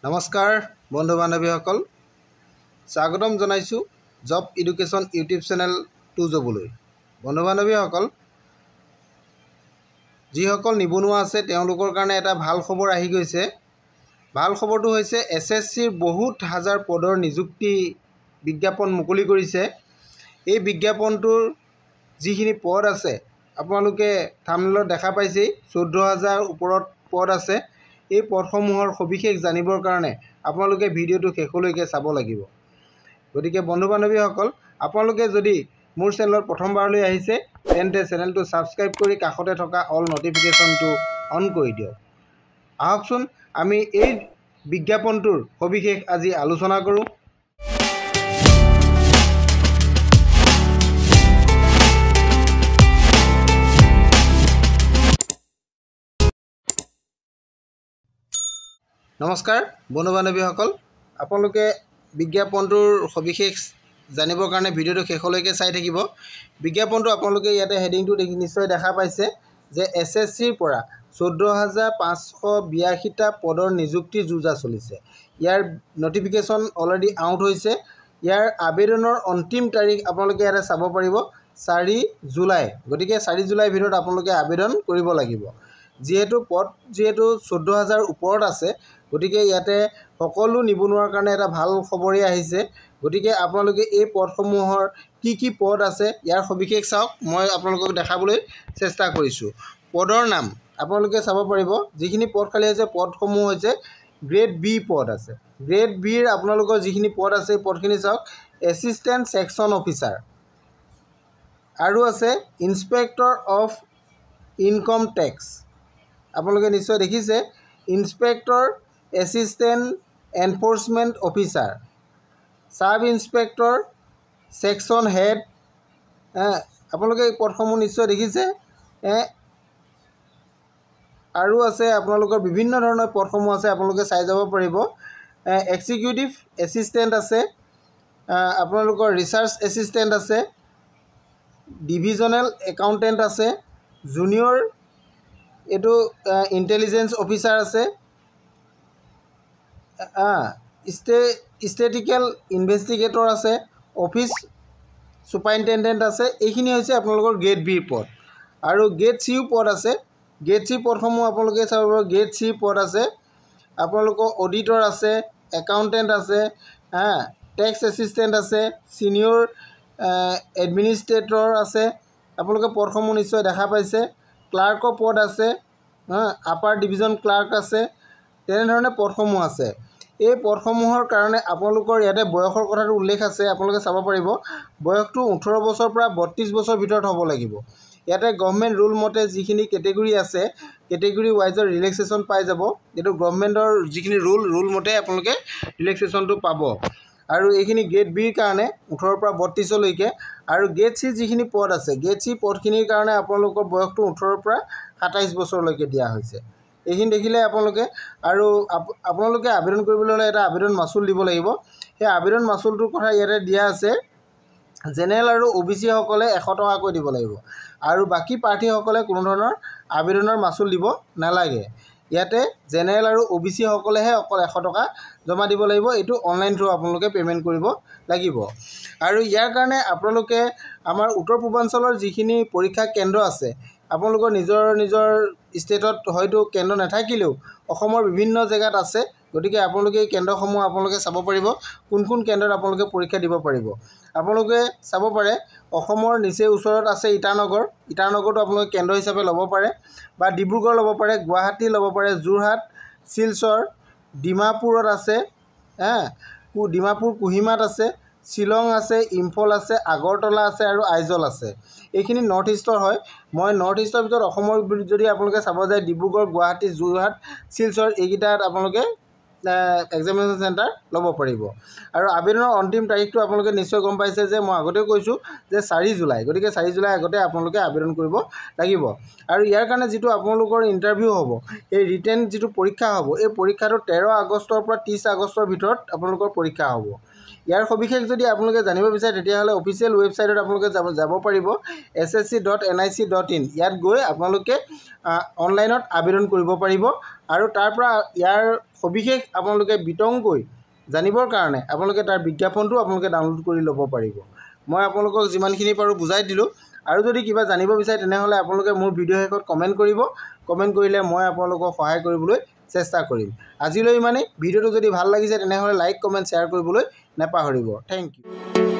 নমস্কাৰ বন্ধু বান্ধৱীসকল, স্বাগতম জনাইছোঁ job education YouTube channel to জবলৈ। বন্ধু বান্ধৱীসকল, যিসকল নিবনুৱা আছে তেওঁলোকৰ কাৰণে এটা ভাল খবৰ আহি গৈছে। ভাল খবৰটো হৈছে SSCৰ বহুত হাজাৰ পদৰ নিযুক্তি বিজ্ঞাপন মুকলি কৰিছে। এই বিজ্ঞাপনটোৰ যিখিনি পদ আছে আপোনালোকে থাম্বনেইলত দেখা পাইছেই, 14,000 ওপৰত পদ আছে। এই পদসমূহৰ সবিশেষ জানিবৰ কাৰণে আপোনালোকে ভিডিঅ'টো শেষলৈকে চাব লাগিব। গতিকে বন্ধু বান্ধৱীসকল, আপোনালোকে যদি মোৰ চেনেলত প্ৰথমবাৰলৈ আহিছে তেন্তে চেনেলটো ছাবস্ক্ৰাইব কৰি কাষতে থকা অল নটিফিকেশ্যনটো অন কৰি দিয়ক। আহকচোন আমি এই বিজ্ঞাপনটোৰ সবিশেষ আজি আলোচনা কৰোঁ। নমস্কাৰ বন্ধু বান্ধৱীসকল, আপোনালোকে বিজ্ঞাপনটোৰ সবিশেষ জানিবৰ কাৰণে ভিডিঅ'টো শেষলৈকে চাই থাকিব। বিজ্ঞাপনটো আপোনালোকে ইয়াতে হেডিংটো নিশ্চয় দেখা পাইছে যে SSCৰ পৰা 14,582টা পদৰ নিযুক্তি যুঁজা চলিছে। ইয়াৰ নটিফিকেশ্যন অলৰেডি আউট হৈছে। ইয়াৰ আবেদনৰ অন্তিম তাৰিখ আপোনালোকে ইয়াতে চাব পাৰিব 4 জুলাই। গতিকে 4 জুলাইৰ ভিতৰত আপোনালোকে আবেদন কৰিব লাগিব। যিহেতু 14,000 ওপৰত আছে, গতিকে ইয়াতে সকলো নিবনুৱাৰ কাৰণে এটা ভাল খবৰেই আহিছে। গতিকে আপোনালোকে এই পদসমূহৰ কি পদ আছে ইয়াৰ সবিশেষ চাওক। মই আপোনালোকক দেখাবলৈ চেষ্টা কৰিছোঁ। পদৰ নাম আপোনালোকে চাব পাৰিব। যিখিনি পদ খালী আছে পদসমূহ হৈছে গ্ৰেড বি পদ আছে। গ্ৰেড বিৰ আপোনালোকৰ যিখিনি পদ আছে পদখিনি চাওক। এছিষ্টেণ্ট ছেকশ্যন অফিচাৰ আৰু আছে ইনস্পেক্টৰ অফ ইনকম টেক্স। আপোনালোকে নিশ্চয় দেখিছে, inspector assistant enforcement officer, sub inspector, section head. আপোনালোকে এই পদসমূহ নিশ্চয় দেখিছে। আৰু আছে আপোনালোকৰ বিভিন্ন ধৰণৰ পদসমূহ আছে, আপোনালোকে চাই যাব পাৰিব। এক্সিকিউটিভ এছিষ্টেণ্ট আছে, আপোনালোকৰ ৰিচাৰ্চ এছিষ্টেণ্ট আছে, ডিভিজনেল একাউণ্টেণ্ট আছে, জুনিয়ৰ এইটো ইণ্টেলিজেঞ্চ অফিচাৰ আছে, ষ্টেটিকেল ইনভেষ্টিগেটৰ আছে, অফিচ ছুপাৰিণ্টেণ্ডেণ্ট আছে। এইখিনি হৈছে আপোনালোকৰ গ্ৰেড বিৰ পদ। আৰু গ্ৰেড চিও পদ আছে। গ্ৰেড চি পদসমূহ আপোনালোকে চাব পাৰিব। গ্ৰেড চি পদ আছে আপোনালোকৰ অডিটৰ আছে, একাউণ্টেণ্ট আছে, টেক্স এছিষ্টেণ্ট আছে, ছিনিয়ৰ এডমিনিষ্ট্ৰেটৰ আছে। আপোনালোকে পদসমূহ নিশ্চয় দেখা পাইছে। ক্লাৰ্কৰ পদ আছে, আপাৰ ডিভিজন ক্লাৰ্ক আছে। তেনেধৰণে পদসমূহ আছে। এই পদসমূহৰ কাৰণে আপোনালোকৰ ইয়াতে বয়সৰ কথাটো উল্লেখ আছে, আপোনালোকে চাব পাৰিব। বয়সটো 18 বছৰৰ পৰা 32 বছৰৰ ভিতৰত হ'ব লাগিব। ইয়াতে গভৰ্ণমেণ্ট ৰুল মতে যিখিনি কেটেগৰী আছে, কেটেগৰী ৱাইজৰ ৰিলেক্সেশ্যন পাই যাব। এইটো গভৰ্ণমেণ্টৰ যিখিনি ৰুল মতে আপোনালোকে ৰিলেক্সেশ্যনটো পাব। আৰু এইখিনি গ্ৰেড বিৰ কাৰণে 18 পৰা 32লৈকে। আৰু গ্ৰেড চি যিখিনি পদ আছে, গ্ৰেড চি পদখিনিৰ কাৰণে আপোনালোকৰ বয়সটো 18 পৰা 27 বছৰলৈকে দিয়া হৈছে। এইখিনি দেখিলে আপোনালোকে। আৰু আপোনালোকে আবেদন কৰিবলৈ হ'লে এটা আবেদন মাচুল দিব লাগিব। সেই আবেদন মাচুলটোৰ কথা ইয়াতে দিয়া আছে। জেনেৰেল আৰু OBC সকলে 100 টকাকৈ দিব লাগিব। আৰু বাকী প্ৰাৰ্থীসকলে কোনো ধৰণৰ আবেদনৰ মাচুল দিব নালাগে। ইয়াতে জেনেৰেল আৰু OBC সকলেহে অকল 100 টকা জমা দিব লাগিব। এইটো অনলাইন থ্ৰু আপোনালোকে পে'মেণ্ট কৰিব লাগিব। আৰু ইয়াৰ কাৰণে আপোনালোকে আমাৰ উত্তৰ পূৰ্বাঞ্চলৰ যিখিনি পৰীক্ষা কেন্দ্ৰ আছে, আপোনালোকৰ নিজৰ ষ্টেটত হয়তো কেন্দ্ৰ নাথাকিলেও অসমৰ বিভিন্ন জেগাত আছে। গতিকে আপোনালোকে এই কেন্দ্ৰসমূহ আপোনালোকে চাব পাৰিব, কোন কেন্দ্ৰত আপোনালোকে পৰীক্ষা দিব পাৰিব। আপোনালোকে চাব পাৰে অসমৰ নিচেই ওচৰত আছে ইটানগৰটো আপোনালোকে কেন্দ্ৰ হিচাপে ল'ব পাৰে, বা ডিব্ৰুগড় ল'ব পাৰে, গুৱাহাটী ল'ব পাৰে, যোৰহাট, শিলচৰ, ডিমাপুৰত আছে, ডিমাপুৰ কোহিমাত আছে, শ্বিলং আছে, ইম্ফল আছে, আগৰতলা আছে আৰু আইজল আছে। এইখিনি নৰ্থ ইষ্টৰ হয়। মই নৰ্থ ইষ্টৰ ভিতৰত অসমৰ যদি আপোনালোকে চাব যায় ডিব্ৰুগড়, গুৱাহাটী, যোৰহাট, শিলচৰ এইকেইটাত আপোনালোকে এক্সামিনেশ্যন চেণ্টাৰ ল'ব পাৰিব। আৰু আবেদনৰ অন্তিম তাৰিখটো আপোনালোকে নিশ্চয় গম পাইছে যে মই আগতেও কৈছোঁ যে 4 জুলাই। গতিকে 4 জুলাই আগতে আপোনালোকে আবেদন কৰিব লাগিব। আৰু ইয়াৰ কাৰণে যিটো আপোনালোকৰ ইণ্টাৰভিউ হ'ব, এই ৰিটেন যিটো পৰীক্ষা হ'ব, এই পৰীক্ষাটো 13 আগষ্টৰ পৰা 30 আগষ্টৰ ভিতৰত আপোনালোকৰ পৰীক্ষা হ'ব। ইয়াৰ সবিশেষ যদি আপোনালোকে জানিব বিচাৰে তেতিয়াহ'লে অফিচিয়েল ৱেবছাইটত আপোনালোকে যাব পাৰিব ssc.nic.in। ইয়াত গৈ আপোনালোকে অনলাইনত আবেদন কৰিব পাৰিব। আৰু তাৰ পৰা ইয়াৰ সবিশেষ আপোনালোকে বিতংকৈ জানিবৰ কাৰণে আপোনালোকে তাৰ বিজ্ঞাপনটো আপোনালোকে ডাউনলোড কৰি ল'ব পাৰিব। মই আপোনালোকক যিমানখিনি পাৰোঁ বুজাই দিলোঁ। আৰু যদি কিবা জানিব বিচাৰে তেনেহ'লে আপোনালোকে মোৰ ভিডিঅ' শেষত কমেণ্ট কৰিব। কমেণ্ট কৰিলে মই আপোনালোকক সহায় কৰিবলৈ চেষ্টা কৰিম। আজিলৈ ইমানেই। ভিডিঅ'টো যদি ভাল লাগিছে তেনেহ'লে লাইক, কমেণ্ট, শ্বেয়াৰ কৰিবলৈ নেপাহৰিব। Thank U.